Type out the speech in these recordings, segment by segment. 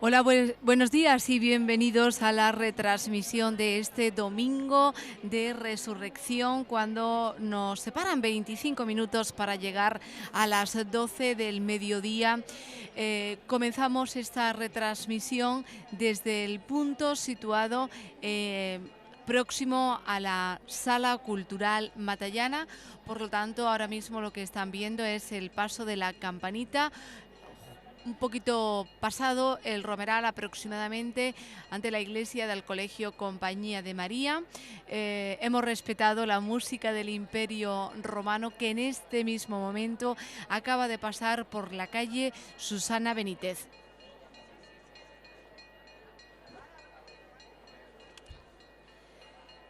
Hola, buenos días y bienvenidos a la retransmisión de este domingo de resurrección, cuando nos separan 25 minutos para llegar a las 12 del mediodía. Comenzamos esta retransmisión desde el punto situado próximo a la Sala Cultural Matallana. Por lo tanto, ahora mismo lo que están viendo es el paso de la campanita, un poquito pasado el Romeral aproximadamente, ante la iglesia del Colegio Compañía de María. Hemos respetado la música del Imperio Romano, que en este mismo momento acaba de pasar por la calle Susana Benítez.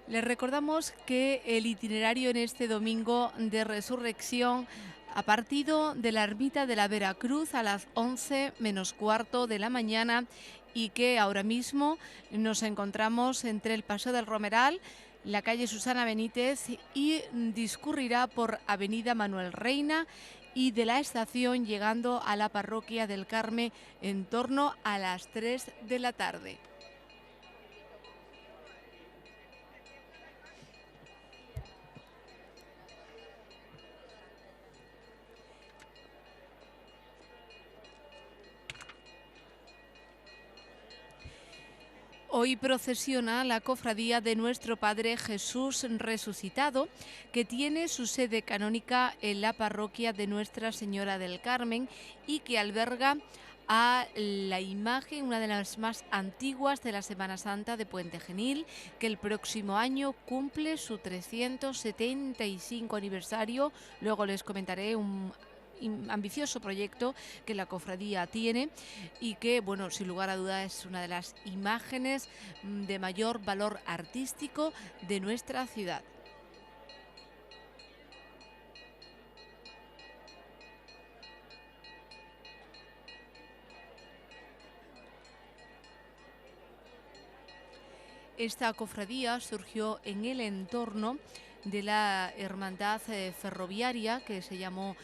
Les recordamos que el itinerario en este domingo de resurrección ha partido de la ermita de la Veracruz a las 11 menos cuarto de la mañana, y que ahora mismo nos encontramos entre el Paseo del Romeral, la calle Susana Benítez, y discurrirá por Avenida Manuel Reina y de la estación, llegando a la Parroquia del Carmen en torno a las 3 de la tarde. Hoy procesiona la cofradía de Nuestro Padre Jesús Resucitado, que tiene su sede canónica en la parroquia de Nuestra Señora del Carmen y que alberga a la imagen, una de las más antiguas de la Semana Santa de Puente Genil, que el próximo año cumple su 375 aniversario. Luego les comentaré un ambicioso proyecto que la cofradía tiene, y que, bueno, sin lugar a duda es una de las imágenes de mayor valor artístico de nuestra ciudad. Esta cofradía surgió en el entorno de la hermandad ferroviaria, que se llamó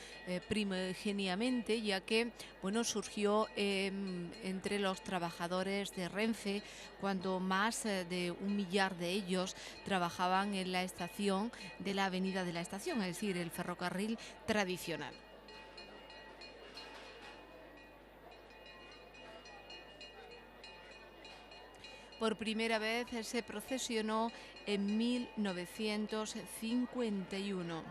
primigeniamente, ya que, bueno, surgió entre los trabajadores de Renfe, cuando más de 1 millar de ellos trabajaban en la estación de la Avenida de la Estación, es decir, el ferrocarril tradicional. Por primera vez se procesionó en 1951.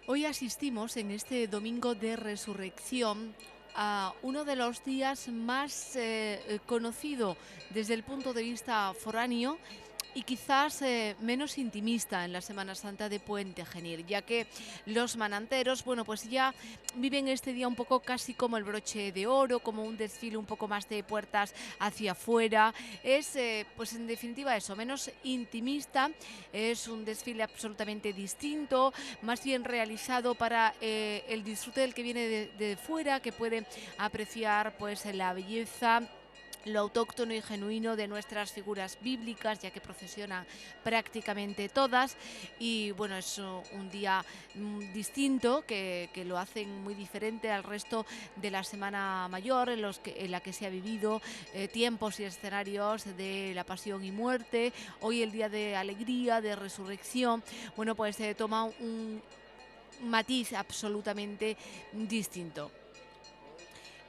Hoy asistimos, en este domingo de resurrección, a uno de los días más conocido desde el punto de vista foráneo, y quizás menos intimista en la Semana Santa de Puente Genil, ya que los mananteros, bueno, pues ya viven este día un poco casi como el broche de oro, como un desfile un poco más de puertas hacia afuera. Es, pues en definitiva eso, menos intimista, es un desfile absolutamente distinto, más bien realizado para el disfrute del que viene de fuera, que puede apreciar pues la belleza, lo autóctono y genuino de nuestras figuras bíblicas, ya que procesionan prácticamente todas. Y bueno, es un día distinto, que lo hacen muy diferente al resto de la Semana Mayor, en la que se ha vivido tiempos y escenarios de la pasión y muerte. Hoy, el día de alegría, de resurrección, bueno, pues toma un matiz absolutamente distinto.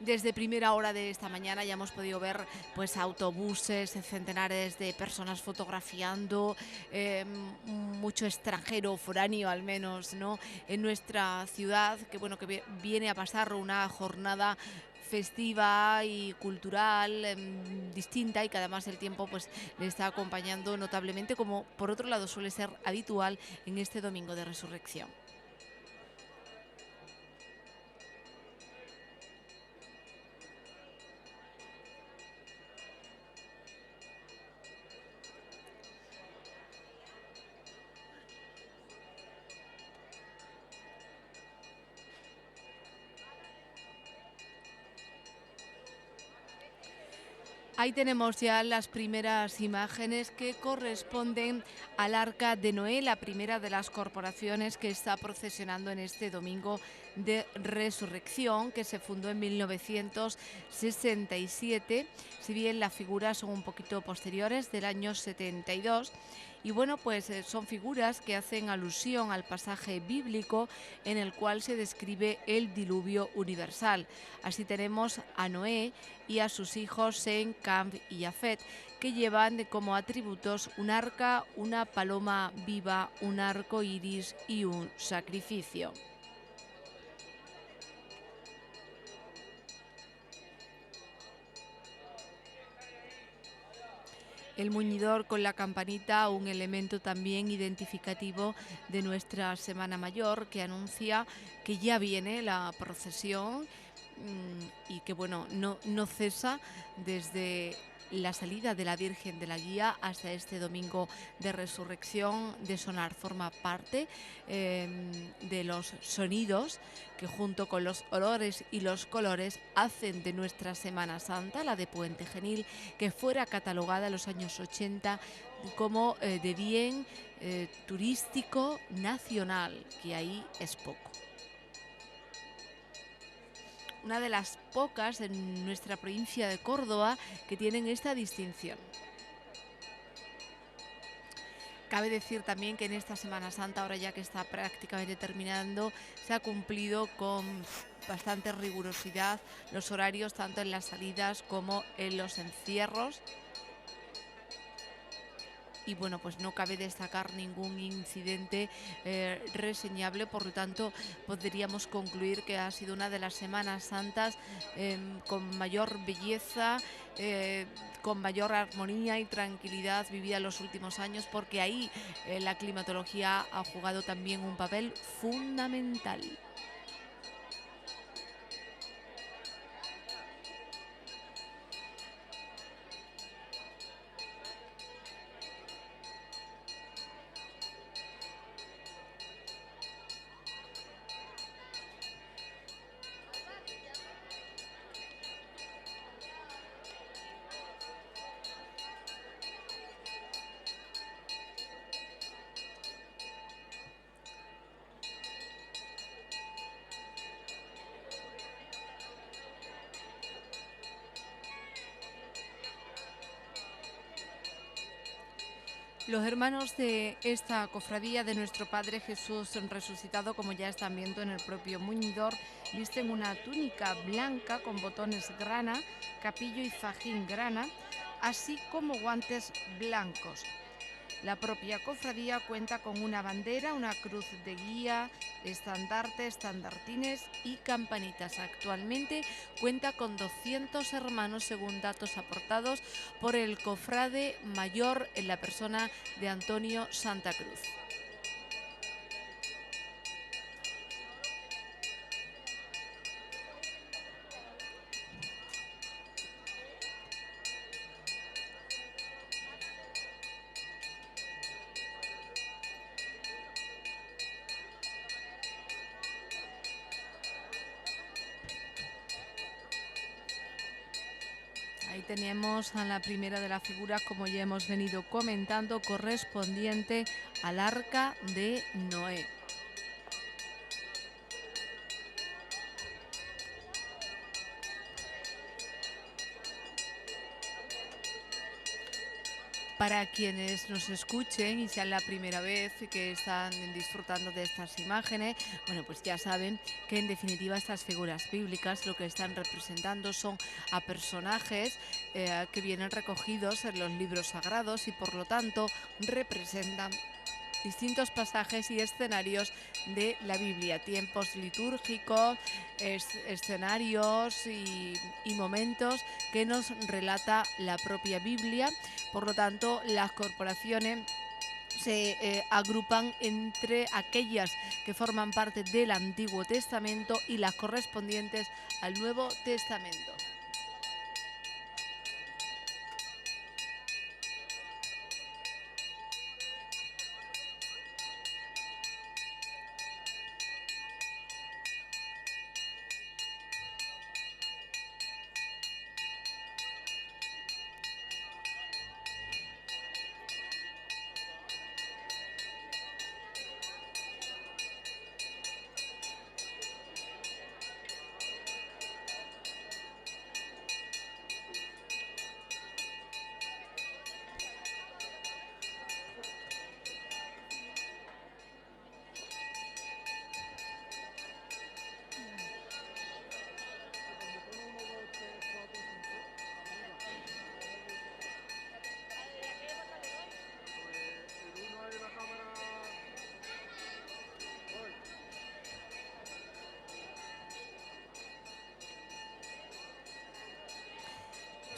Desde primera hora de esta mañana ya hemos podido ver pues autobuses, centenares de personas fotografiando, mucho extranjero, foráneo al menos, ¿no?, en nuestra ciudad, que bueno, que viene a pasar una jornada festiva y cultural distinta, y que además el tiempo pues le está acompañando notablemente, como por otro lado suele ser habitual en este domingo de resurrección. Ahí tenemos ya las primeras imágenes que corresponden al Arca de Noé, la primera de las corporaciones que está procesionando en este domingo de resurrección, que se fundó en 1967, si bien las figuras son un poquito posteriores, del año 72. Y bueno, pues son figuras que hacen alusión al pasaje bíblico en el cual se describe el diluvio universal. Así tenemos a Noé y a sus hijos Sem, Cam y Jafet, que llevan como atributos un arca, una paloma viva, un arco iris y un sacrificio. El muñidor con la campanita, un elemento también identificativo de nuestra Semana Mayor, que anuncia que ya viene la procesión y que bueno, no cesa desde la salida de la Virgen de la Guía hasta este domingo de resurrección de sonar. Forma parte de los sonidos que junto con los olores y los colores hacen de nuestra Semana Santa, la de Puente Genil, que fuera catalogada en los años 80 como de bien turístico nacional, que ahí es poco. Una de las pocas en nuestra provincia de Córdoba que tienen esta distinción. Cabe decir también que en esta Semana Santa, ahora ya que está prácticamente terminando, se ha cumplido con bastante rigurosidad los horarios tanto en las salidas como en los encierros. Y bueno, pues no cabe destacar ningún incidente reseñable, por lo tanto podríamos concluir que ha sido una de las Semanas Santas con mayor belleza, con mayor armonía y tranquilidad vivida en los últimos años, porque ahí la climatología ha jugado también un papel fundamental. Los hermanos de esta cofradía de nuestro Padre Jesús resucitado, como ya están viendo en el propio muñidor, visten una túnica blanca con botones grana, capillo y fajín grana, así como guantes blancos. La propia cofradía cuenta con una bandera, una cruz de guía, estandarte, estandartines y campanitas. Actualmente cuenta con 200 hermanos según datos aportados por el cofrade mayor en la persona de Antonio Santa Cruz. Ahí tenemos a la primera de las figuras, como ya hemos venido comentando, correspondiente al Arca de Noé. Para quienes nos escuchen y sean la primera vez que están disfrutando de estas imágenes, bueno, pues ya saben que en definitiva estas figuras bíblicas lo que están representando son a personajes que vienen recogidos en los libros sagrados y por lo tanto representan distintos pasajes y escenarios de la Biblia, tiempos litúrgicos, escenarios y momentos que nos relata la propia Biblia. Por lo tanto, las corporaciones se agrupan entre aquellas que forman parte del Antiguo Testamento y las correspondientes al Nuevo Testamento.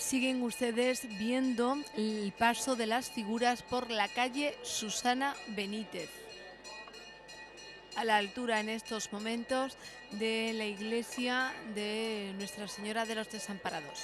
Siguen ustedes viendo el paso de las figuras por la calle Susana Benítez, a la altura en estos momentos de la iglesia de Nuestra Señora de los Desamparados.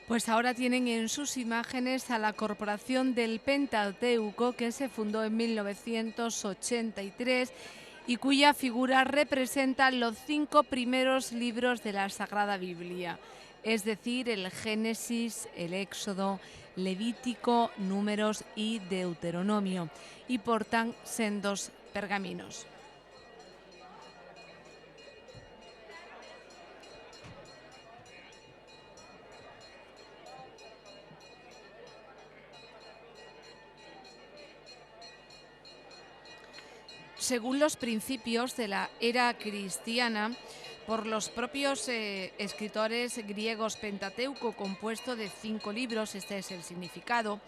Pues ahora tienen en sus imágenes a la Corporación del Pentateuco, que se fundó en 1983 y cuya figura representa los 5 primeros libros de la Sagrada Biblia, es decir, el Génesis, el Éxodo, Levítico, Números y Deuteronomio, y portan sendos pergaminos. Según los principios de la era cristiana, por los propios escritores griegos, Pentateuco, compuesto de 5 libros, este es el significado,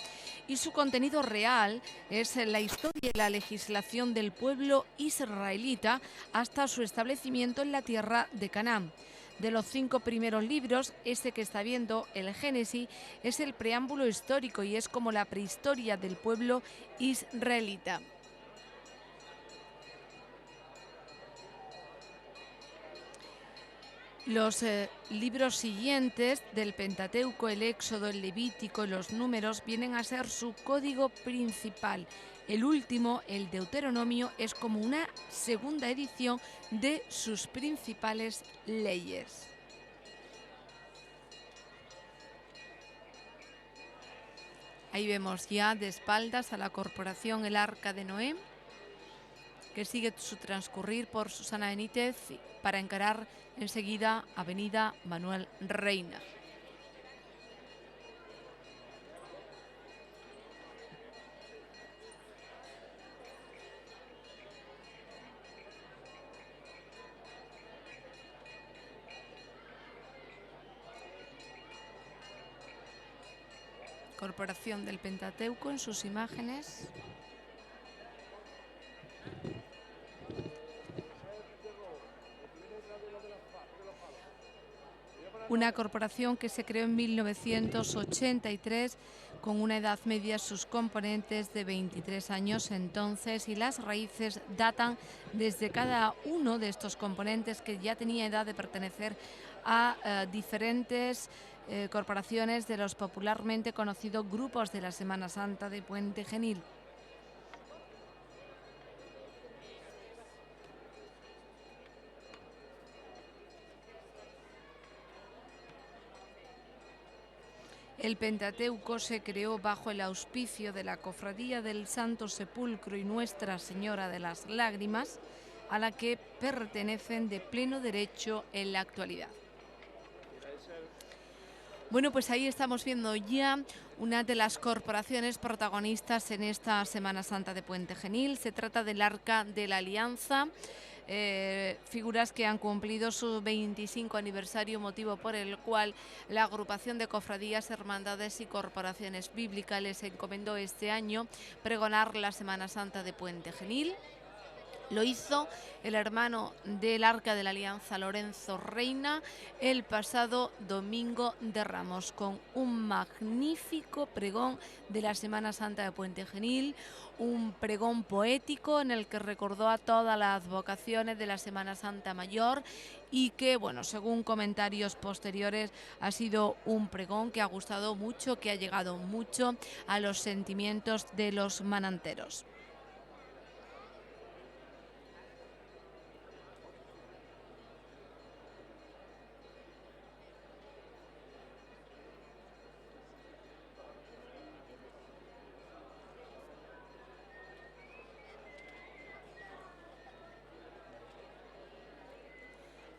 y su contenido real es la historia y la legislación del pueblo israelita hasta su establecimiento en la tierra de Canaán. De los 5 primeros libros, este que está viendo, el Génesis, es el preámbulo histórico y es como la prehistoria del pueblo israelita. Los libros siguientes del Pentateuco, el Éxodo, el Levítico y los Números, vienen a ser su código principal. El último, el Deuteronomio, es como una segunda edición de sus principales leyes. Ahí vemos ya de espaldas a la corporación el Arca de Noé, que sigue su transcurrir por Susana Benítez para encarar enseguida Avenida Manuel Reina. Corporación del Pentateuco en sus imágenes. Una corporación que se creó en 1983 con una edad media sus componentes de 23 años entonces, y las raíces datan desde cada uno de estos componentes, que ya tenía edad de pertenecer a diferentes corporaciones de los popularmente conocidos grupos de la Semana Santa de Puente Genil. El Pentateuco se creó bajo el auspicio de la Cofradía del Santo Sepulcro y Nuestra Señora de las Lágrimas, a la que pertenecen de pleno derecho en la actualidad. Bueno, pues ahí estamos viendo ya una de las corporaciones protagonistas en esta Semana Santa de Puente Genil. Se trata del Arca de la Alianza. Figuras que han cumplido su 25 aniversario, motivo por el cual la agrupación de cofradías, hermandades y corporaciones bíblicas les encomendó este año pregonar la Semana Santa de Puente Genil. Lo hizo el hermano del Arca de la Alianza, Lorenzo Reina, el pasado domingo de Ramos, con un magnífico pregón de la Semana Santa de Puente Genil, un pregón poético en el que recordó a todas las vocaciones de la Semana Santa Mayor y que, bueno, según comentarios posteriores, ha sido un pregón que ha gustado mucho, que ha llegado mucho a los sentimientos de los mananteros.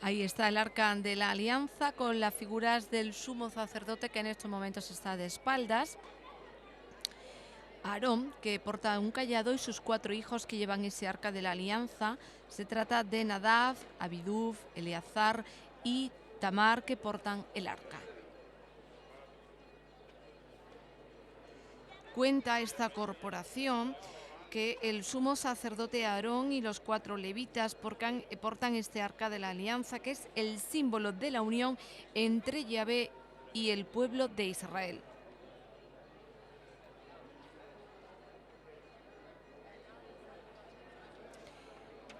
Ahí está el Arca de la Alianza con las figuras del sumo sacerdote, que en estos momentos está de espaldas. Aarón, que porta un cayado, y sus 4 hijos que llevan ese Arca de la Alianza. Se trata de Nadab, Abiduf, Eleazar y Tamar, que portan el arca. Cuenta esta corporación que el sumo sacerdote Aarón y los 4 levitas portan este Arca de la Alianza, que es el símbolo de la unión entre Yahvé y el pueblo de Israel.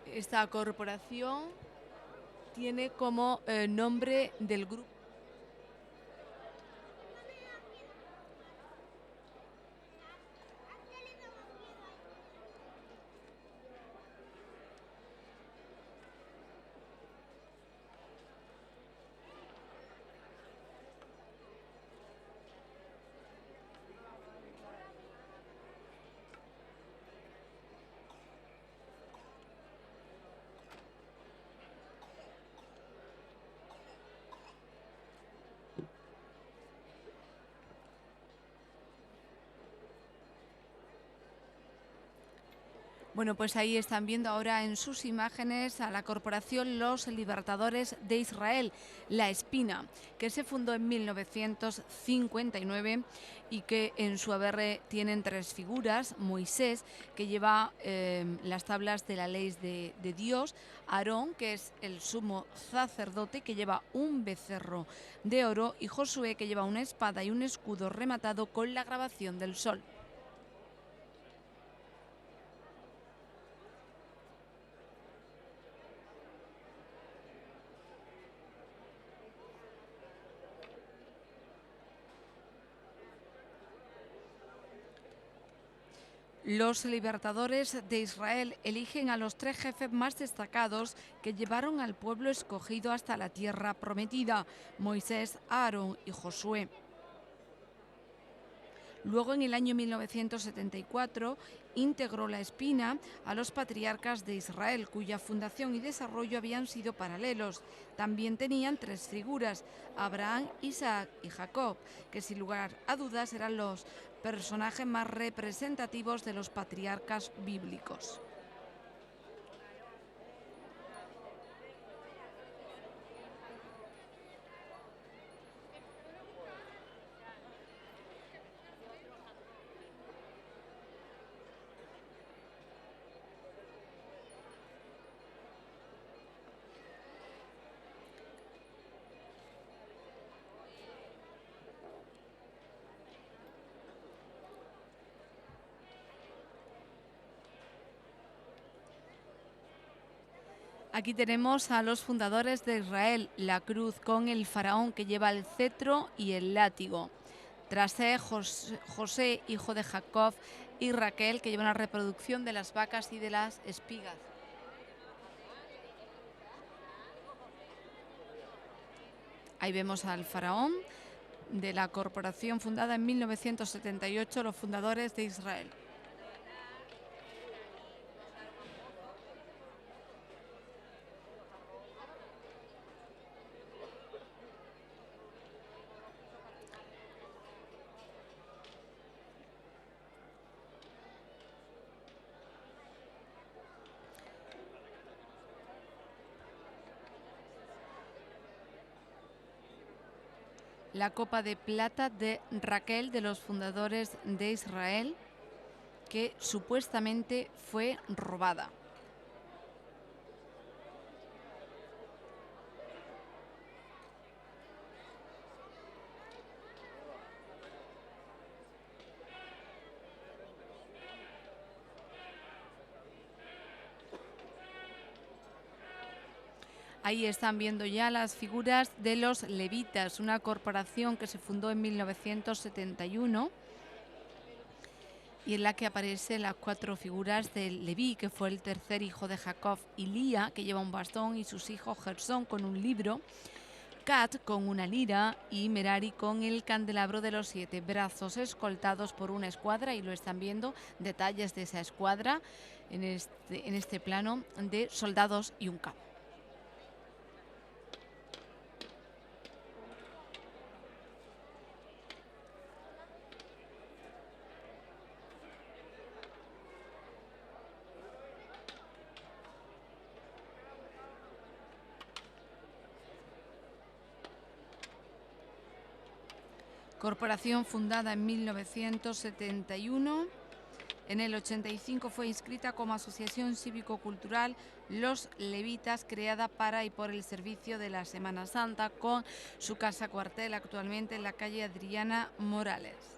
Esta corporación tiene como nombre del grupo. Bueno, pues ahí están viendo ahora en sus imágenes a la corporación Los Libertadores de Israel, La Espina, que se fundó en 1959 y que en su haber tienen 3 figuras: Moisés, que lleva las tablas de la ley de Dios; Aarón, que es el sumo sacerdote, que lleva un becerro de oro; y Josué, que lleva una espada y un escudo rematado con la grabación del sol. Los Libertadores de Israel eligen a los 3 jefes más destacados que llevaron al pueblo escogido hasta la tierra prometida: Moisés, Aarón y Josué. Luego, en el año 1974, integró La Espina a los patriarcas de Israel, cuya fundación y desarrollo habían sido paralelos. También tenían 3 figuras: Abraham, Isaac y Jacob, que sin lugar a dudas eran los personajes más representativos de los patriarcas bíblicos. Aquí tenemos a los fundadores de Israel, la cruz con el faraón, que lleva el cetro y el látigo. Tras él, José, hijo de Jacob, y Raquel, que llevan la reproducción de las vacas y de las espigas. Ahí vemos al faraón de la corporación fundada en 1978, los fundadores de Israel. La copa de plata de Raquel, de los fundadores de Israel, que supuestamente fue robada. Ahí están viendo ya las figuras de los levitas, una corporación que se fundó en 1971 y en la que aparecen las 4 figuras de Leví, que fue el tercer hijo de Jacob; y Lía, que lleva un bastón, y sus hijos Gersón con un libro, Cat con una lira y Merari con el candelabro de los 7 brazos, escoltados por una escuadra. Y lo están viendo detalles de esa escuadra en este plano de soldados y un cabo. Corporación fundada en 1971. En el 85 fue inscrita como asociación cívico-cultural Los Levitas, creada para y por el servicio de la Semana Santa, con su casa cuartel actualmente en la calle Adriana Morales.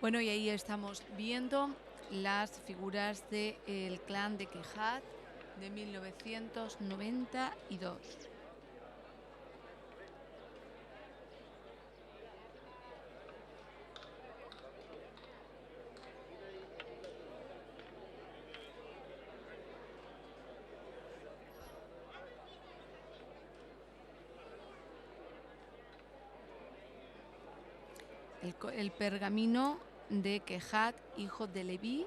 Bueno, y ahí estamos viendo las figuras del clan de Quejad de 1992. El pergamino de Quejad, hijo de Leví.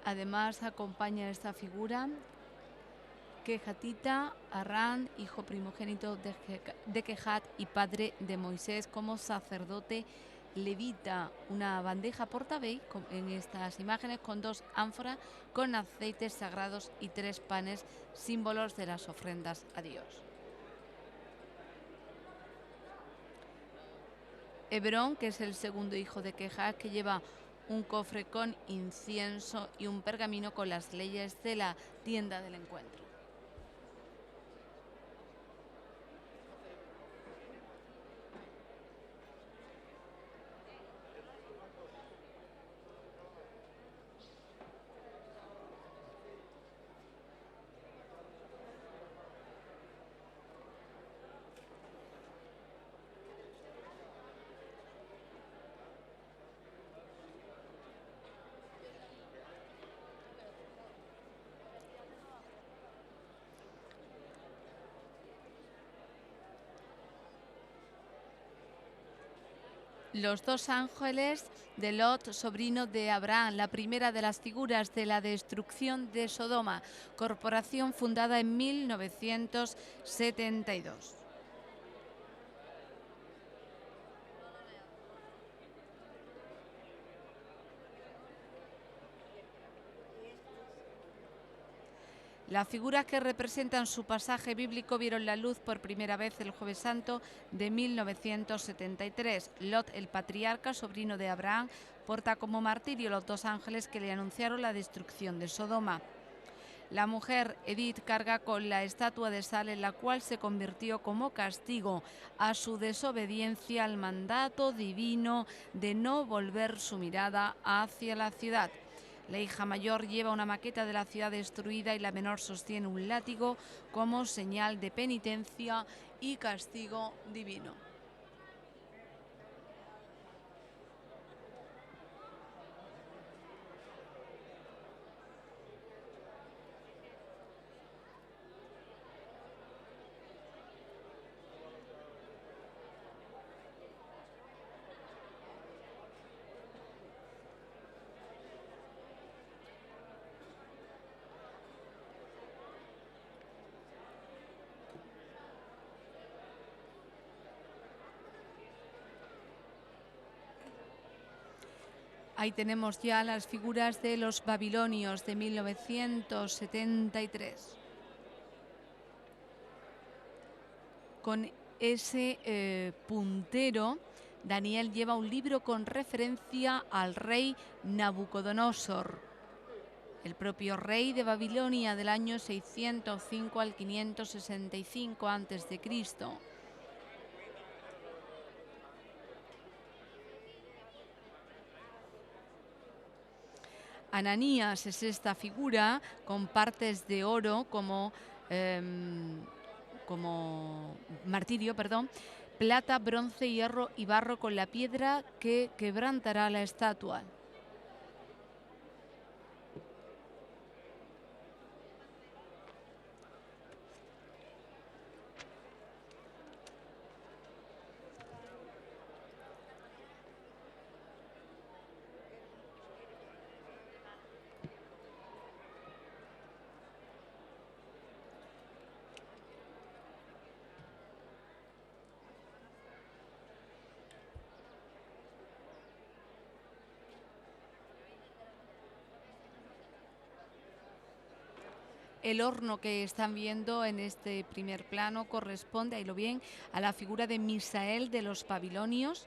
Además acompaña esta figura Quejatita, Arán, hijo primogénito de Quejat y padre de Moisés, como sacerdote levita. Una bandeja portabey en estas imágenes con 2 ánforas con aceites sagrados y 3 panes, símbolos de las ofrendas a Dios. Hebrón, que es el segundo hijo de Quejat, que lleva un cofre con incienso y un pergamino con las leyes de la tienda del encuentro. Los 2 ángeles de Lot, sobrino de Abraham, la primera de las figuras de la destrucción de Sodoma, corporación fundada en 1972. Las figuras que representan su pasaje bíblico vieron la luz por primera vez el Jueves Santo de 1973. Lot, el patriarca, sobrino de Abraham, porta como martirio los 2 ángeles que le anunciaron la destrucción de Sodoma. La mujer, Edith, carga con la estatua de sal en la cual se convirtió como castigo a su desobediencia al mandato divino de no volver su mirada hacia la ciudad. La hija mayor lleva una maqueta de la ciudad destruida y la menor sostiene un látigo como señal de penitencia y castigo divino. Ahí tenemos ya las figuras de los babilonios de 1973. Con ese puntero, Daniel lleva un libro con referencia al rey Nabucodonosor, el propio rey de Babilonia del año 605 al 565 a.C. Ananías es esta figura con partes de oro como martirio, perdón, plata, bronce, hierro y barro con la piedra que quebrantará la estatua. El horno que están viendo en este primer plano corresponde, ahí lo ven, a la figura de Misael de los Babilonios.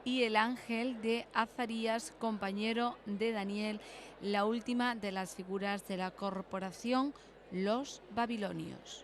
Y el ángel de Azarías, compañero de Daniel, la última de las figuras de la corporación, los babilonios.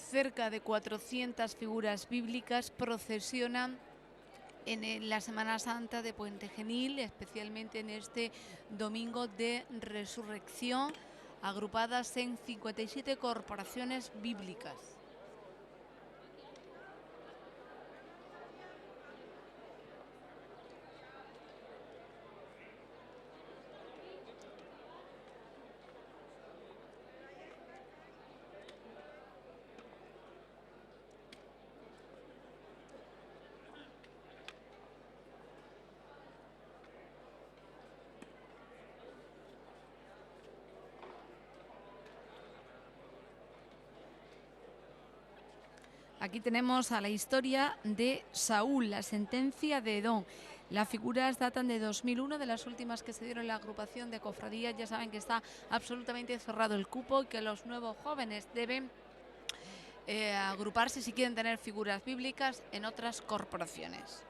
Cerca de 400 figuras bíblicas procesionan en la Semana Santa de Puente Genil, especialmente en este domingo de resurrección, agrupadas en 57 corporaciones bíblicas. Aquí tenemos a la historia de Saúl, la sentencia de Edom. Las figuras datan de 2001, de las últimas que se dieron en la agrupación de cofradías. Ya saben que está absolutamente cerrado el cupo y que los nuevos jóvenes deben agruparse si quieren tener figuras bíblicas en otras corporaciones.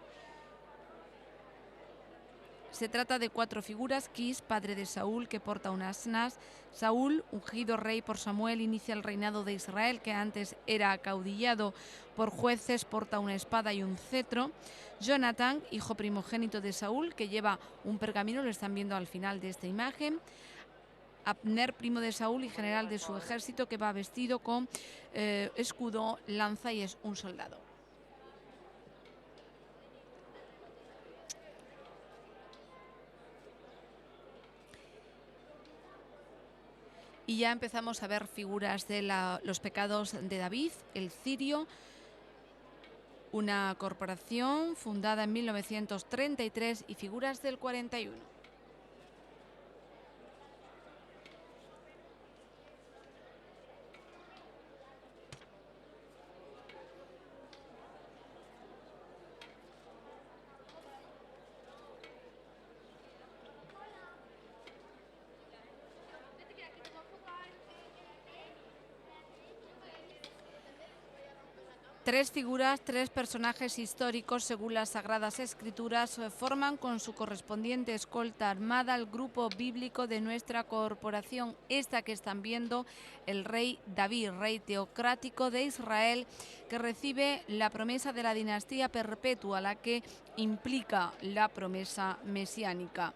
Se trata de 4 figuras. Quis, padre de Saúl, que porta un asnas. Saúl, ungido rey por Samuel, inicia el reinado de Israel, que antes era acaudillado por jueces, porta una espada y un cetro. Jonatán, hijo primogénito de Saúl, que lleva un pergamino, lo están viendo al final de esta imagen. Abner, primo de Saúl y general de su ejército, que va vestido con escudo, lanza y es un soldado. Y ya empezamos a ver figuras de los pecados de David, el cirio, una corporación fundada en 1933 y figuras del 41. Tres figuras, 3 personajes históricos, según las Sagradas Escrituras, forman con su correspondiente escolta armada el grupo bíblico de nuestra corporación. Esta que están viendo, el rey David, rey teocrático de Israel, que recibe la promesa de la dinastía perpetua, la que implica la promesa mesiánica.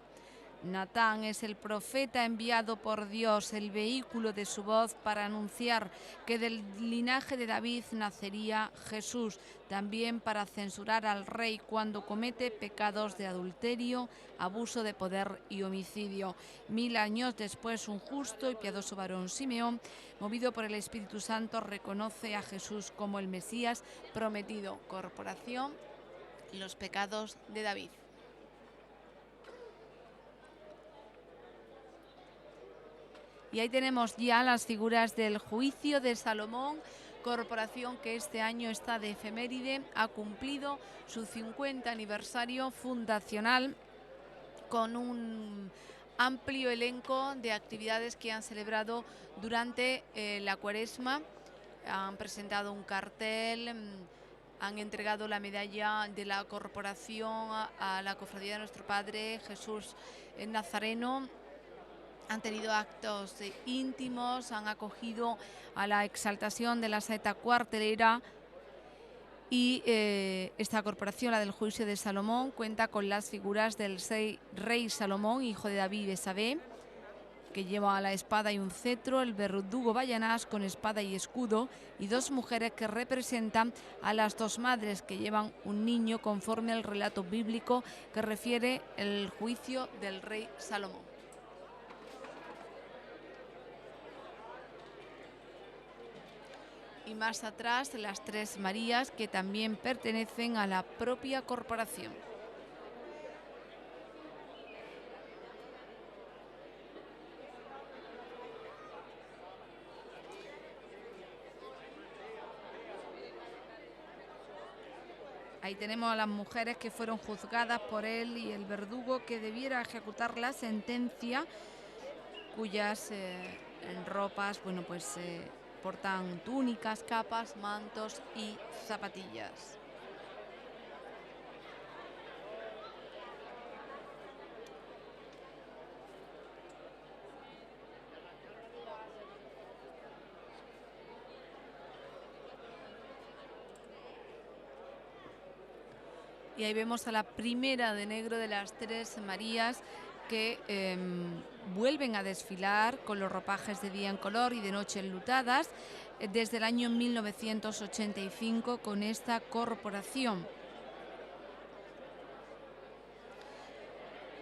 Natán es el profeta enviado por Dios, el vehículo de su voz para anunciar que del linaje de David nacería Jesús, también para censurar al rey cuando comete pecados de adulterio, abuso de poder y homicidio. 1000 años después, un justo y piadoso varón, Simeón, movido por el Espíritu Santo, reconoce a Jesús como el Mesías prometido. Corporación, los pecados de David. Y ahí tenemos ya las figuras del juicio de Salomón, corporación que este año está de efeméride, ha cumplido su 50 aniversario fundacional con un amplio elenco de actividades que han celebrado durante la Cuaresma. Han presentado un cartel, han entregado la medalla de la corporación a la Cofradía de Nuestro Padre Jesús Nazareno. Han tenido actos íntimos, han acogido a la exaltación de la saeta cuartelera y esta corporación, la del juicio de Salomón, cuenta con las figuras del rey Salomón, hijo de David y Besabé, que lleva la espada y un cetro, el verdugo Bayanás con espada y escudo, y dos mujeres que representan a las dos madres que llevan un niño conforme al relato bíblico que refiere el juicio del rey Salomón. Y más atrás las tres Marías que también pertenecen a la propia corporación. Ahí tenemos a las mujeres que fueron juzgadas por él y el verdugo que debiera ejecutar la sentencia, cuyas ropas, bueno, pues portan túnicas, capas, mantos y zapatillas. Y ahí vemos a la primera de negro de las tres Marías que vuelven a desfilar con los ropajes de día en color y de noche enlutadas desde el año 1985 con esta corporación.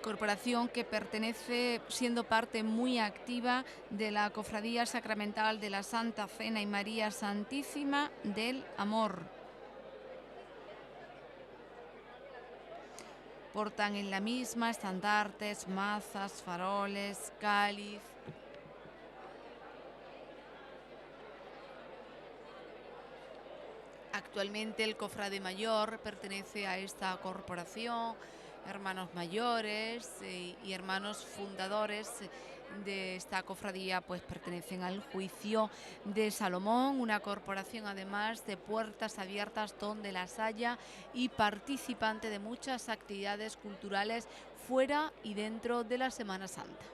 Corporación que pertenece, siendo parte muy activa de la Cofradía Sacramental de la Santa Cena y María Santísima del Amor. Portan en la misma estandartes, mazas, faroles, cáliz. Actualmente el cofrade mayor pertenece a esta corporación, hermanos mayores y hermanos fundadores de esta cofradía pues pertenecen al juicio de Salomón, una corporación además de puertas abiertas donde las haya y participante de muchas actividades culturales fuera y dentro de la Semana Santa.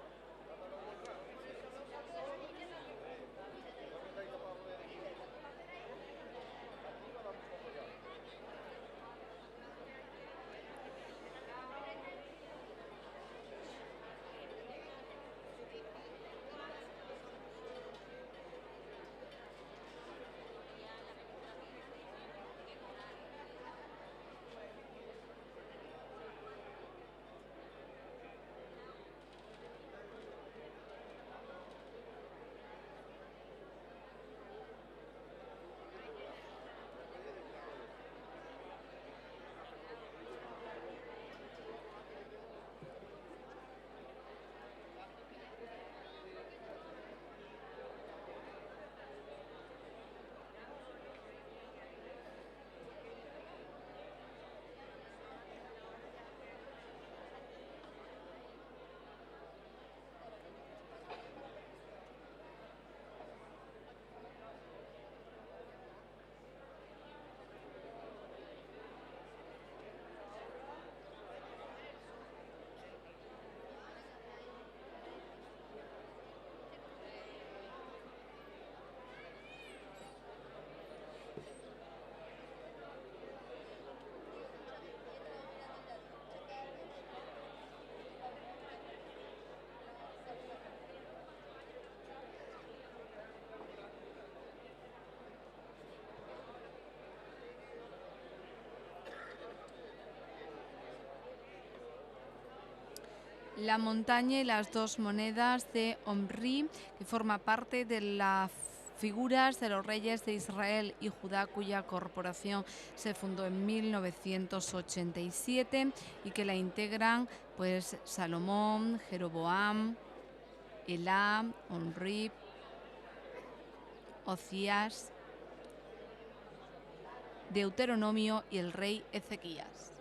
La montaña y las dos monedas de Omri, que forma parte de las figuras de los reyes de Israel y Judá, cuya corporación se fundó en 1987 y que la integran pues Salomón, Jeroboam, Elá, Omri, Ocías, Deuteronomio y el rey Ezequías.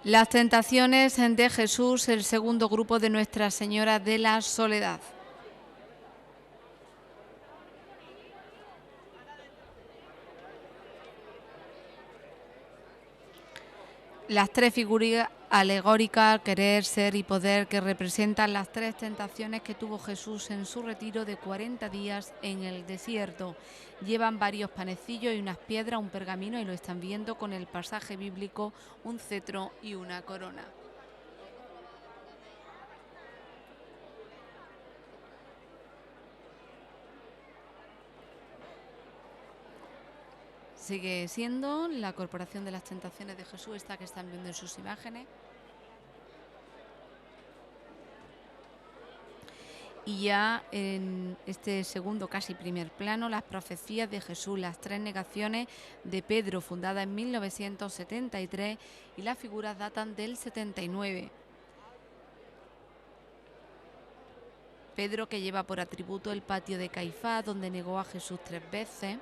Las tentaciones de Jesús, el segundo grupo de Nuestra Señora de la Soledad. Las tres figuras alegóricas, querer, ser y poder, que representan las tres tentaciones que tuvo Jesús en su retiro de 40 días en el desierto. Llevan varios panecillos y unas piedras, un pergamino, y lo están viendo con el pasaje bíblico, un cetro y una corona. Sigue siendo la Corporación de las Tentaciones de Jesús, esta que están viendo en sus imágenes. Y ya en este segundo, casi primer plano, las profecías de Jesús, las tres negaciones de Pedro, fundada en 1973, y las figuras datan del 79. Pedro, que lleva por atributo el patio de Caifás, donde negó a Jesús 3 veces.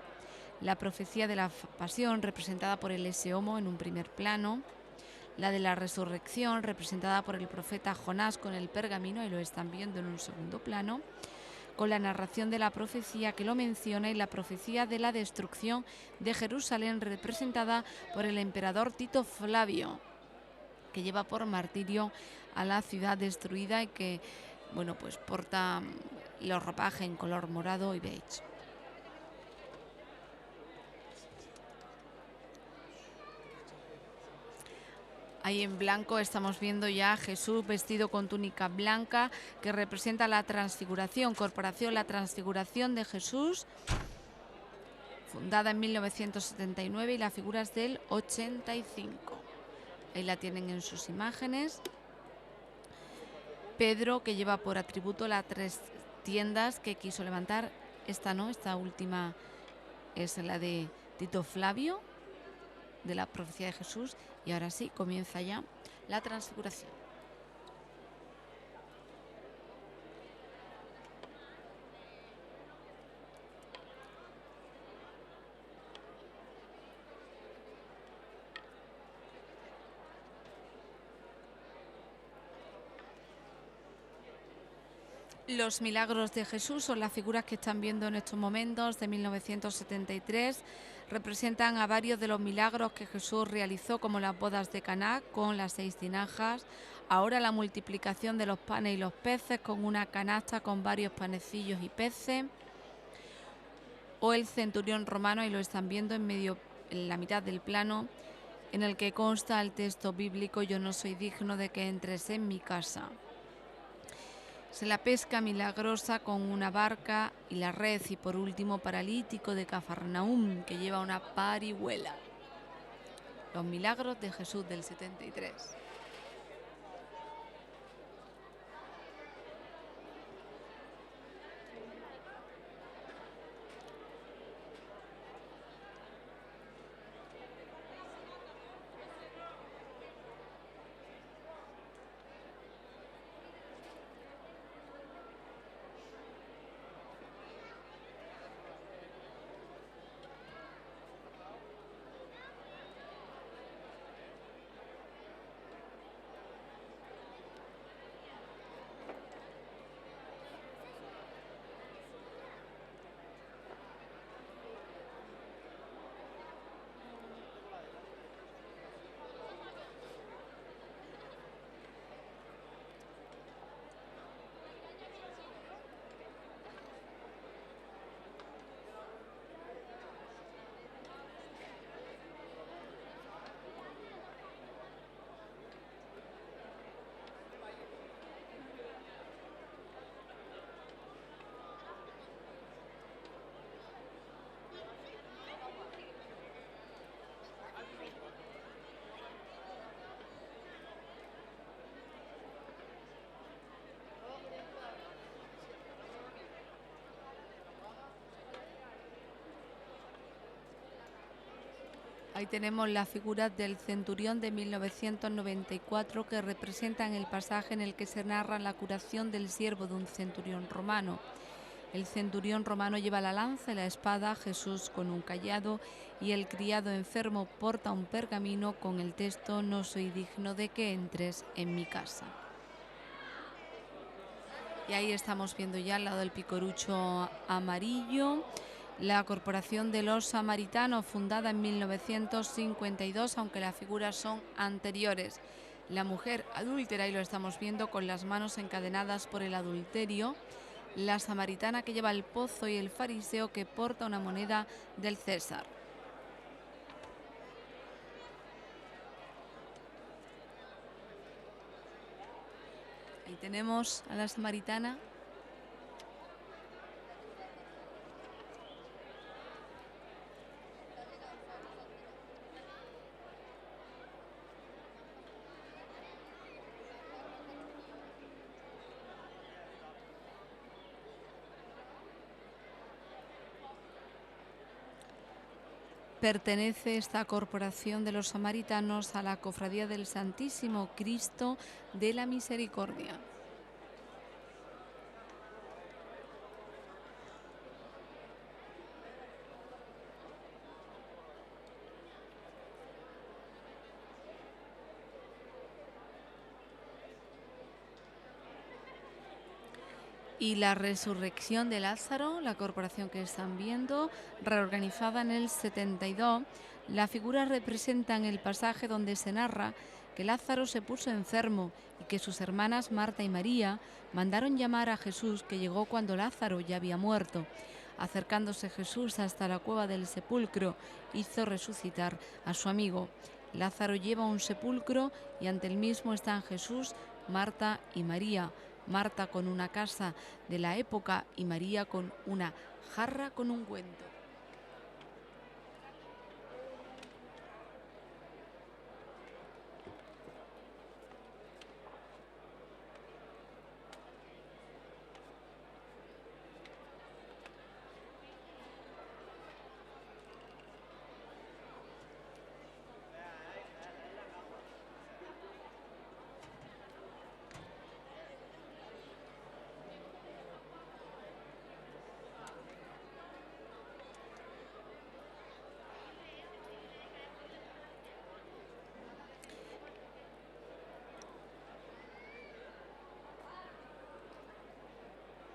La profecía de la pasión, representada por el ese homo en un primer plano. La de la resurrección, representada por el profeta Jonás con el pergamino, y lo están viendo en un segundo plano, con la narración de la profecía que lo menciona, y la profecía de la destrucción de Jerusalén, representada por el emperador Tito Flavio, que lleva por martirio a la ciudad destruida y que, bueno, pues porta los ropajes en color morado y beige. Ahí en blanco estamos viendo ya a Jesús vestido con túnica blanca, que representa la transfiguración, corporación, la transfiguración de Jesús, fundada en 1979, y las figuras del 85. Ahí la tienen en sus imágenes. Pedro, que lleva por atributo las tres tiendas que quiso levantar. Esta no, esta última es la de Tito Flavio, de la profecía de Jesús. Y ahora sí, comienza ya la transfiguración. Los milagros de Jesús son las figuras que están viendo en estos momentos de 1973. Representan a varios de los milagros que Jesús realizó, como las bodas de Caná con las 6 tinajas, ahora la multiplicación de los panes y los peces con una canasta con varios panecillos y peces, o el centurión romano, y lo están viendo en la mitad del plano, en el que consta el texto bíblico: yo no soy digno de que entres en mi casa. Se la pesca milagrosa con una barca y la red, y por último paralítico de Cafarnaúm, que lleva una parihuela. Los milagros de Jesús del 73. Ahí tenemos las figuras del centurión de 1994, que representan el pasaje en el que se narra la curación del siervo de un centurión romano. El centurión romano lleva la lanza y la espada, Jesús con un cayado, y el criado enfermo porta un pergamino con el texto: no soy digno de que entres en mi casa. Y ahí estamos viendo ya al lado del picorucho amarillo la Corporación de los Samaritanos, fundada en 1952, aunque las figuras son anteriores. La mujer adúltera, y lo estamos viendo con las manos encadenadas por el adulterio. La samaritana que lleva el pozo y el fariseo que porta una moneda del César. Ahí tenemos a la samaritana. Pertenece esta corporación de los samaritanos a la Cofradía del Santísimo Cristo de la Misericordia. Y la resurrección de Lázaro, la corporación que están viendo, reorganizada en el 72, las figuras representan el pasaje donde se narra que Lázaro se puso enfermo y que sus hermanas Marta y María mandaron llamar a Jesús, que llegó cuando Lázaro ya había muerto. Acercándose Jesús hasta la cueva del sepulcro, hizo resucitar a su amigo. Lázaro lleva un sepulcro y ante el mismo están Jesús, Marta y María. Marta con una casa de la época y María con una jarra con ungüento.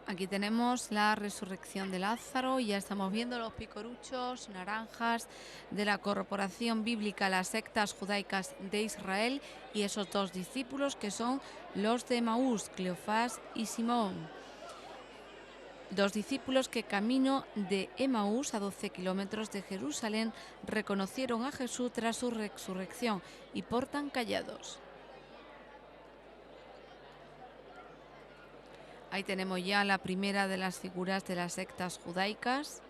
Aquí tenemos la resurrección de Lázaro y ya estamos viendo los picoruchos naranjas de la corporación bíblica, las sectas judaicas de Israel, y esos dos discípulos que son los de Emaús, Cleofás y Simón. Dos discípulos que camino de Emaús, a 12 kilómetros de Jerusalén, reconocieron a Jesús tras su resurrección y portan callados. Ahí tenemos ya la primera de las figuras de las sectas judaicas.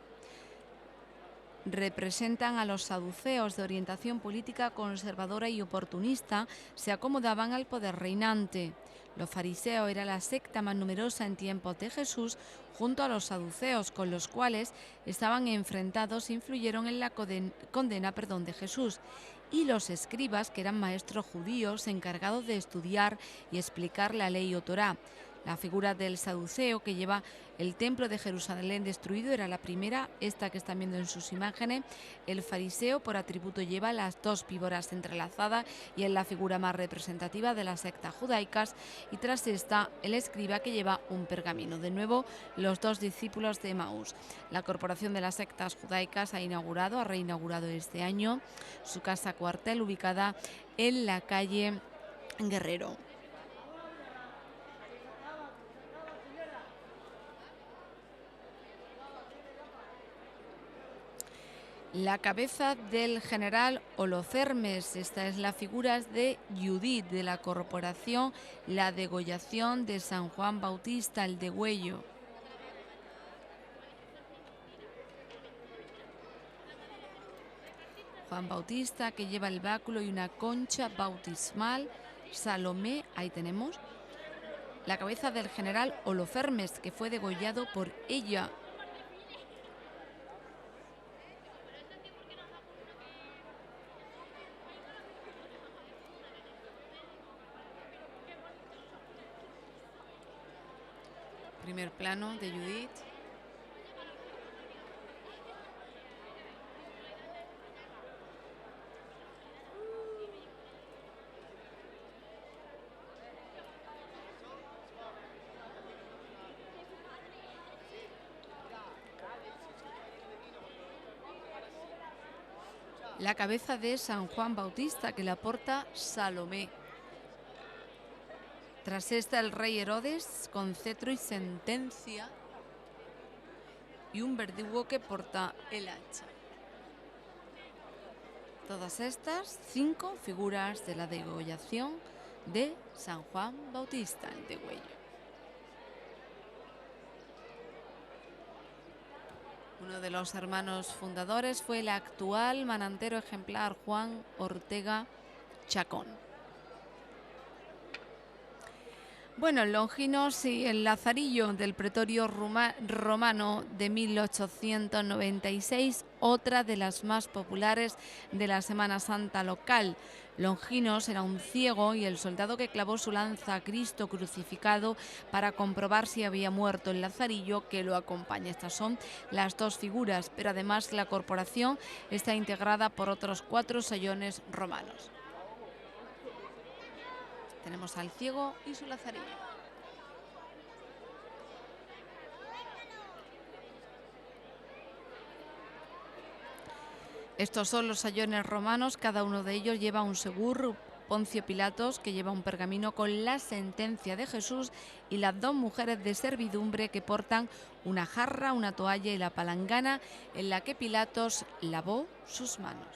Representan a los saduceos, de orientación política conservadora y oportunista, se acomodaban al poder reinante. Los fariseos era la secta más numerosa en tiempos de Jesús, junto a los saduceos, con los cuales estaban enfrentados e influyeron en la condena de Jesús. Y los escribas, que eran maestros judíos encargados de estudiar y explicar la ley o Torá. La figura del saduceo, que lleva el templo de Jerusalén destruido, era la primera, esta que están viendo en sus imágenes. El fariseo, por atributo, lleva las dos víboras entrelazadas y es la figura más representativa de las sectas judaicas. Y tras esta, el escriba, que lleva un pergamino. De nuevo, los dos discípulos de Emaús. La Corporación de las Sectas Judaicas ha reinaugurado este año su casa cuartel, ubicada en la calle Guerrero. La cabeza del general Holofernes, esta es la figura de Judith, de la corporación La Degollación de San Juan Bautista, el degüello. Juan Bautista, que lleva el báculo y una concha bautismal. Salomé, ahí tenemos la cabeza del general Holofernes, que fue degollado por ella. Primer plano de Judith. la cabeza de San Juan Bautista, que la porta Salomé. Tras esta, el rey Herodes con cetro y sentencia, y un verdugo que porta el hacha. Todas estas 5 figuras de la degollación de San Juan Bautista en Tehuello. Uno de los hermanos fundadores fue el actual manantero ejemplar Juan Ortega Chacón. Bueno, el Longinos y el Lazarillo del Pretorio romano de 1896, otra de las más populares de la Semana Santa local. Longinos era un ciego y el soldado que clavó su lanza a Cristo crucificado para comprobar si había muerto el Lazarillo que lo acompaña. Estas son las 2 figuras, pero además la corporación está integrada por otros 4 sayones romanos. Tenemos al ciego y su lazarillo. Estos son los sayones romanos, cada uno de ellos lleva un segur. Poncio Pilatos, que lleva un pergamino con la sentencia de Jesús, y las 2 mujeres de servidumbre que portan una jarra, una toalla y la palangana en la que Pilatos lavó sus manos.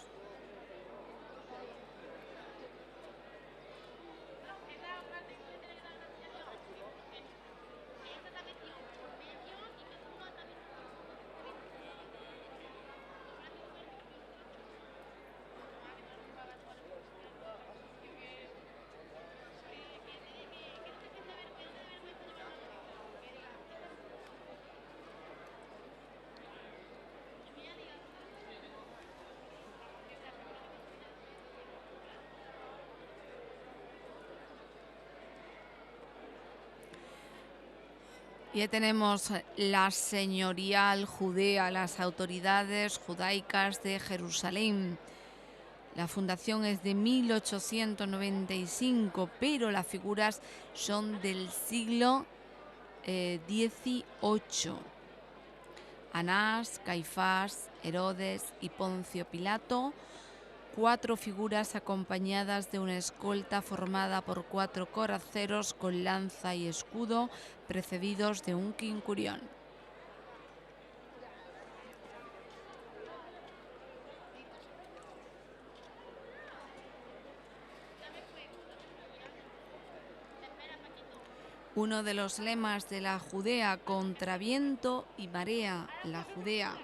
Y ahí tenemos la señorial Judea, las autoridades judaicas de Jerusalén. La fundación es de 1895, pero las figuras son del siglo XVIII. Anás, Caifás, Herodes y Poncio Pilato. 4 figuras acompañadas de una escolta formada por 4 coraceros con lanza y escudo, precedidos de un quincurión. Uno de los lemas de la Judea: contra viento y marea, la Judea.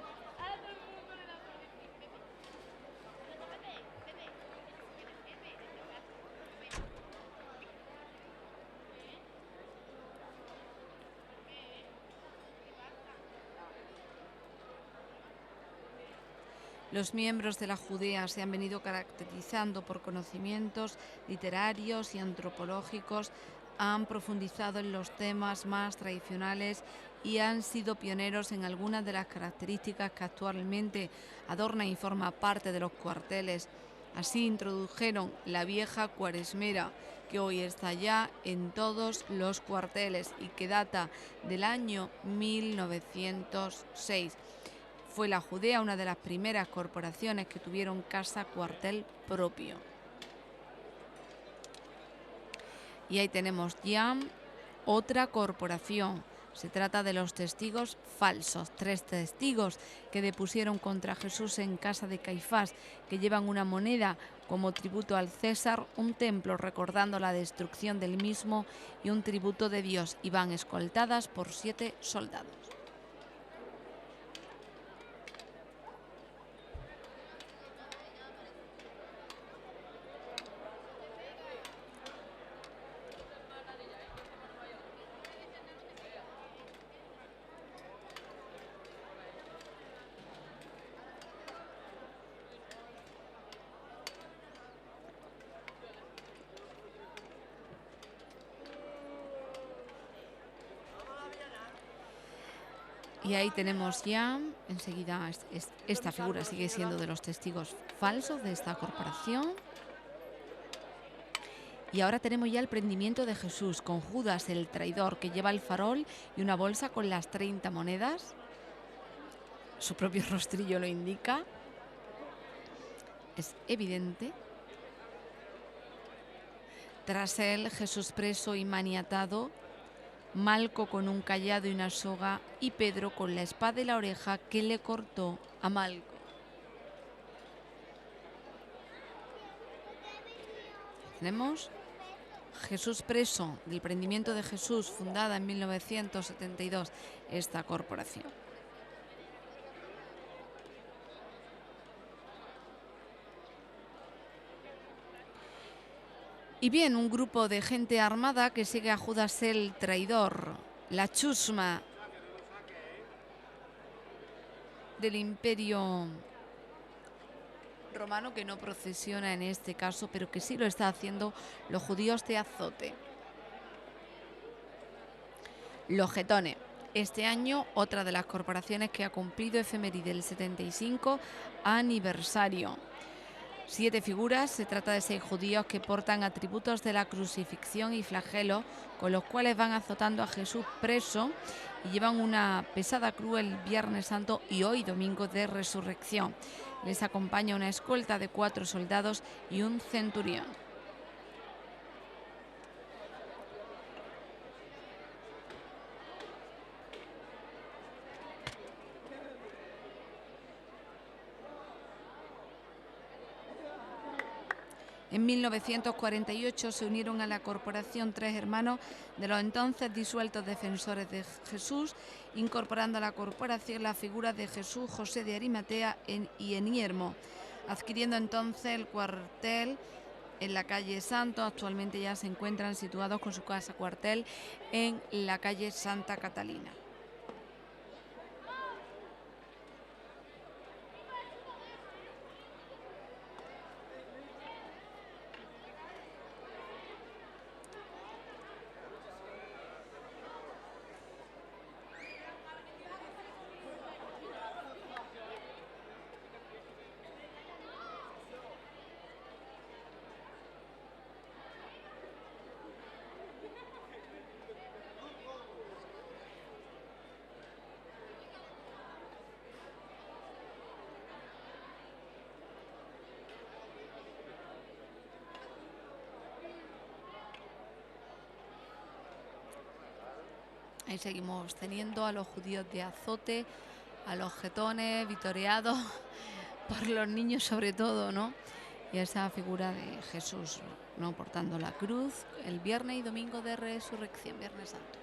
Los miembros de la Judea se han venido caracterizando por conocimientos literarios y antropológicos, han profundizado en los temas más tradicionales y han sido pioneros en algunas de las características que actualmente adornan y forman parte de los cuarteles. Así introdujeron la vieja cuaresmera, que hoy está ya en todos los cuarteles y que data del año 1906. Fue la Judea una de las primeras corporaciones que tuvieron casa cuartel propio. Y ahí tenemos ya otra corporación. Se trata de los testigos falsos, 3 testigos que depusieron contra Jesús en casa de Caifás, que llevan una moneda como tributo al César, un templo recordando la destrucción del mismo y un tributo de Dios, y van escoltadas por 7 soldados. Y ahí tenemos ya, enseguida, esta figura sigue siendo de los testigos falsos de esta corporación. Y ahora tenemos ya el prendimiento de Jesús con Judas, el traidor, que lleva el farol y una bolsa con las 30 monedas. Su propio rostrillo lo indica. es evidente. Tras él, Jesús preso y maniatado, Malco con un cayado y una soga y Pedro con la espada y la oreja que le cortó a Malco. Tenemos Jesús preso, del prendimiento de Jesús, fundada en 1972 esta corporación. Y bien, un grupo de gente armada que sigue a Judas el traidor, la chusma del Imperio Romano, que no procesiona en este caso, pero que sí lo está haciendo los judíos de Azote. Los Getones. Este año, otra de las corporaciones que ha cumplido efeméride del 75 aniversario. 7 figuras, se trata de 6 judíos que portan atributos de la crucifixión y flagelo, con los cuales van azotando a Jesús preso y llevan una pesada cruz el Viernes Santo y hoy domingo de resurrección. Les acompaña una escolta de 4 soldados y un centurión. En 1948 se unieron a la corporación 3 hermanos de los entonces disueltos defensores de Jesús, incorporando a la corporación la figura de Jesús, José de Arimatea y Eniermo, adquiriendo entonces el cuartel en la calle Santo. Actualmente ya se encuentran situados con su casa cuartel en la calle Santa Catalina. Ahí seguimos teniendo a los judíos de Azote, a los getones vitoreados por los niños sobre todo, ¿no? Y esa figura de Jesús, ¿no?, portando la cruz el viernes y domingo de resurrección, Viernes Santo.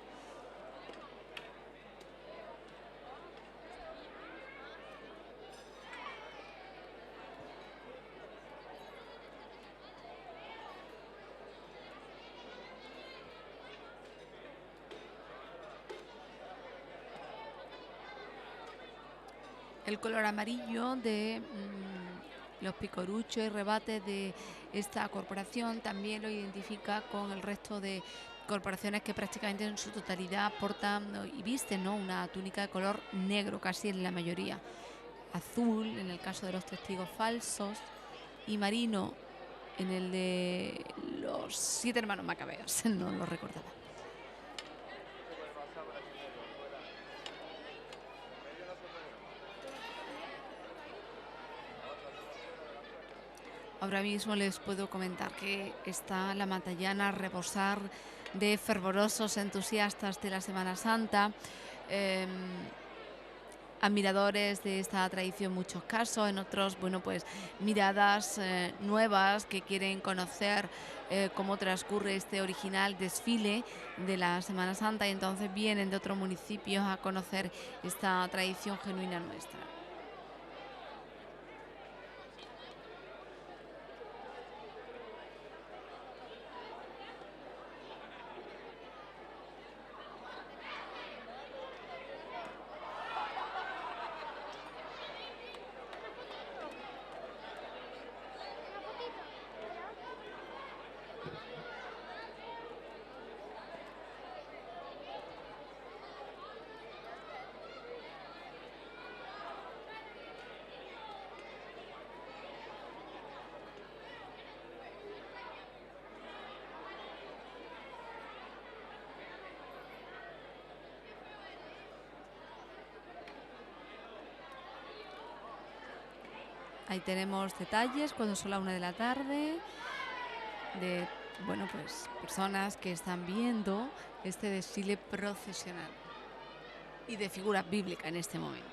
El color amarillo de los picoruchos y rebates de esta corporación también lo identifica con el resto de corporaciones que prácticamente en su totalidad portan y visten, ¿no?, una túnica de color negro casi en la mayoría, azul en el caso de los testigos falsos y marino en el de los 7 hermanos macabeos, no lo recordaba. Ahora mismo les puedo comentar que está la Matallana a rebosar de fervorosos entusiastas de la Semana Santa, admiradores de esta tradición en muchos casos, en otros, bueno, pues miradas nuevas que quieren conocer cómo transcurre este original desfile de la Semana Santa y entonces vienen de otros municipios a conocer esta tradición genuina nuestra. Ahí tenemos detalles cuando son la 1 de la tarde de, bueno, pues personas que están viendo este desfile procesional y de figura bíblica en este momento.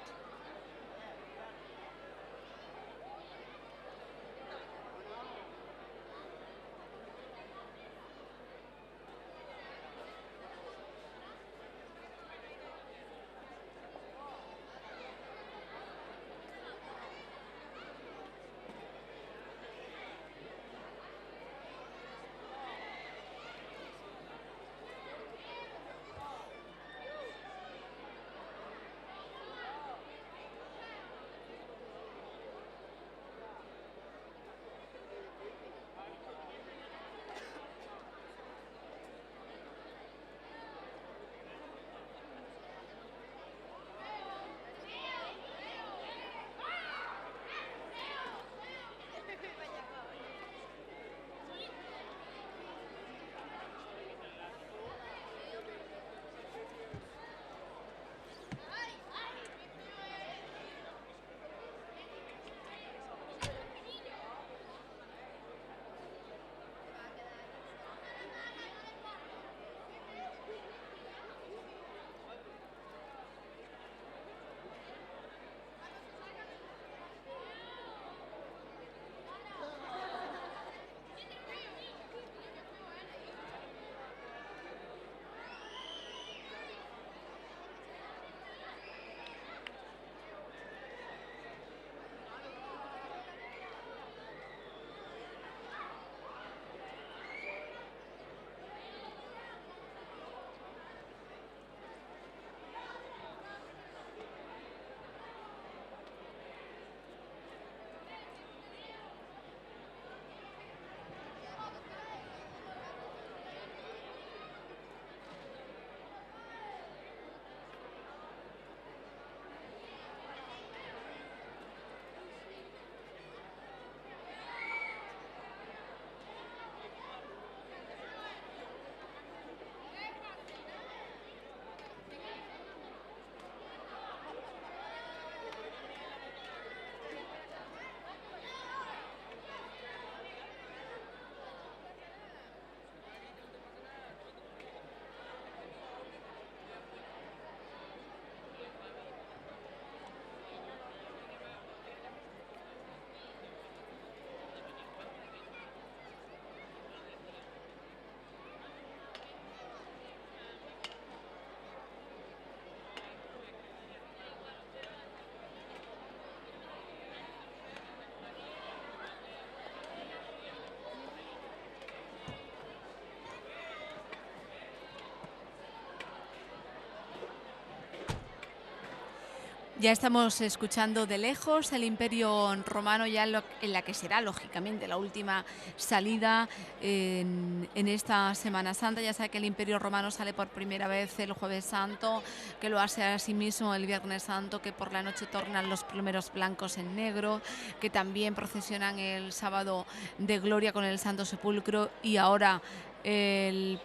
Ya estamos escuchando de lejos el Imperio Romano, ya en la que será lógicamente la última salida en esta Semana Santa. Ya sabe que el Imperio Romano sale por primera vez el Jueves Santo, que lo hace asimismo el Viernes Santo, que por la noche tornan los plomeros blancos en negro, que también procesionan el Sábado de Gloria con el Santo Sepulcro, y ahora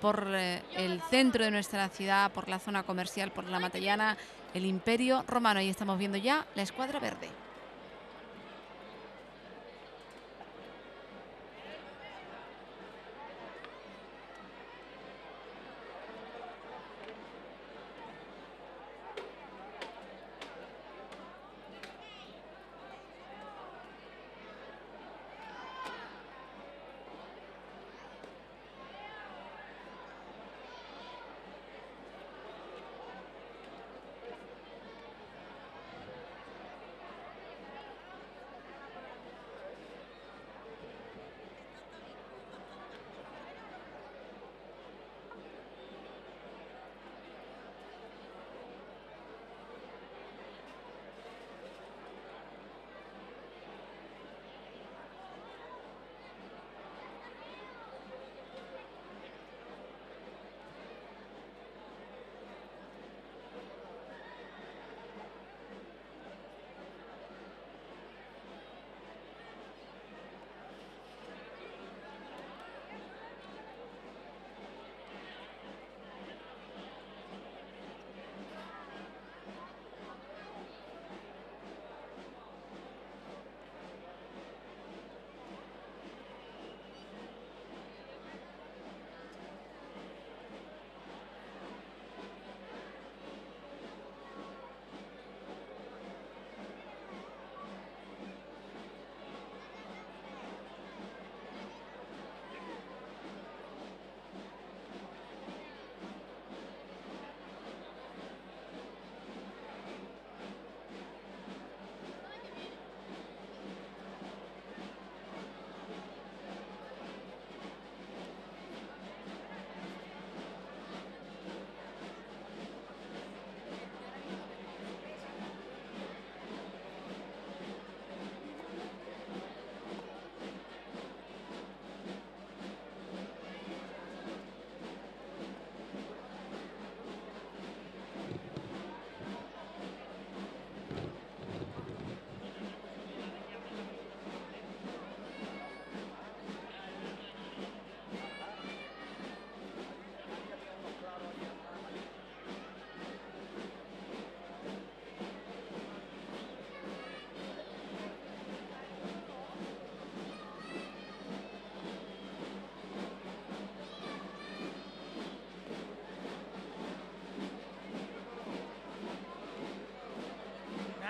por el centro de nuestra ciudad, por la zona comercial, por la Matallana, el Imperio Romano. Ahí estamos viendo ya la escuadra verde.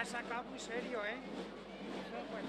sacado muy serio, ¿eh? Eso, pues,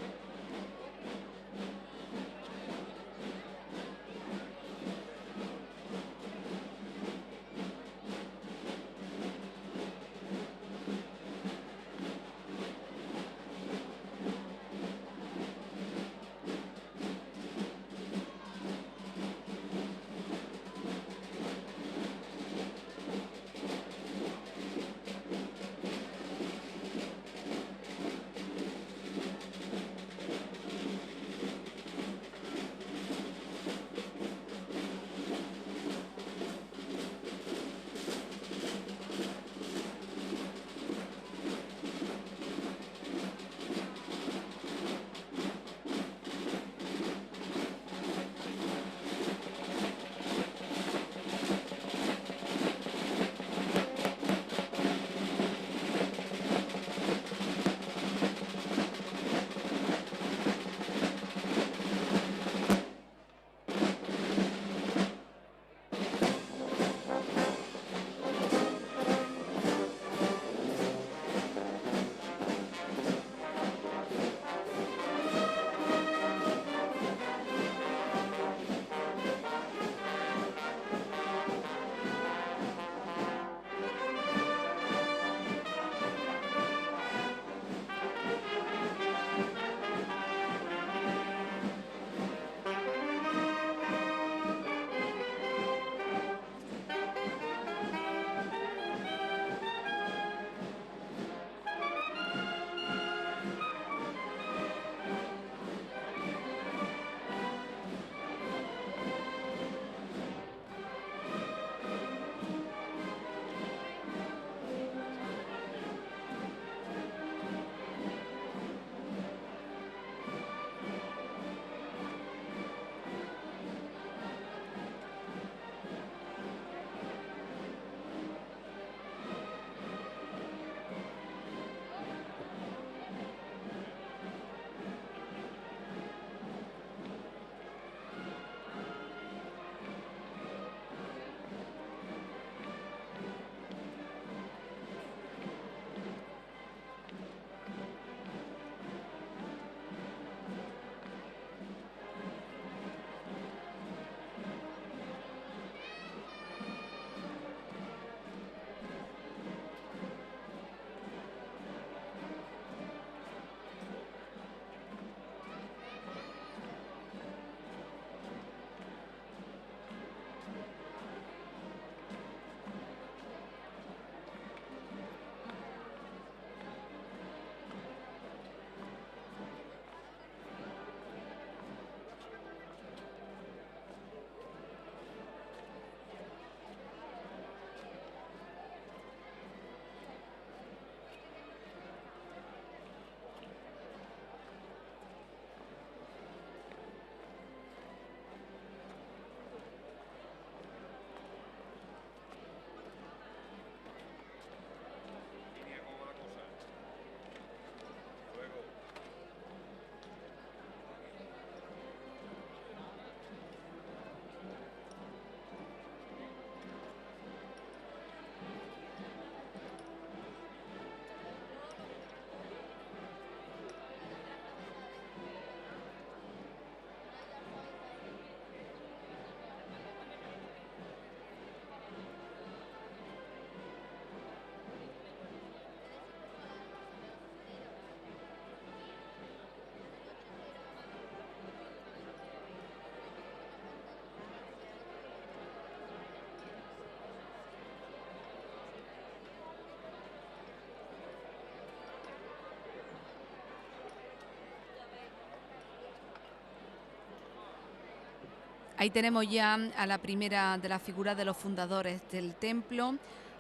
Ahí tenemos ya a la primera de las figuras de los fundadores del templo,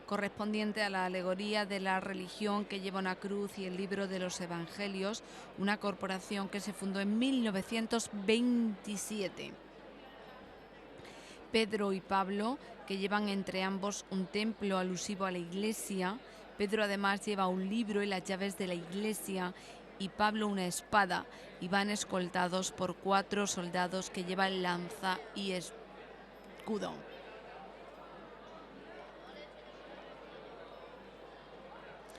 correspondiente a la alegoría de la religión que lleva una cruz y el libro de los evangelios, una corporación que se fundó en 1927. Pedro y Pablo, que llevan entre ambos un templo alusivo a la iglesia. Pedro además lleva un libro y las llaves de la iglesia, y Pablo una espada, y van escoltados por 4 soldados que llevan lanza y escudo.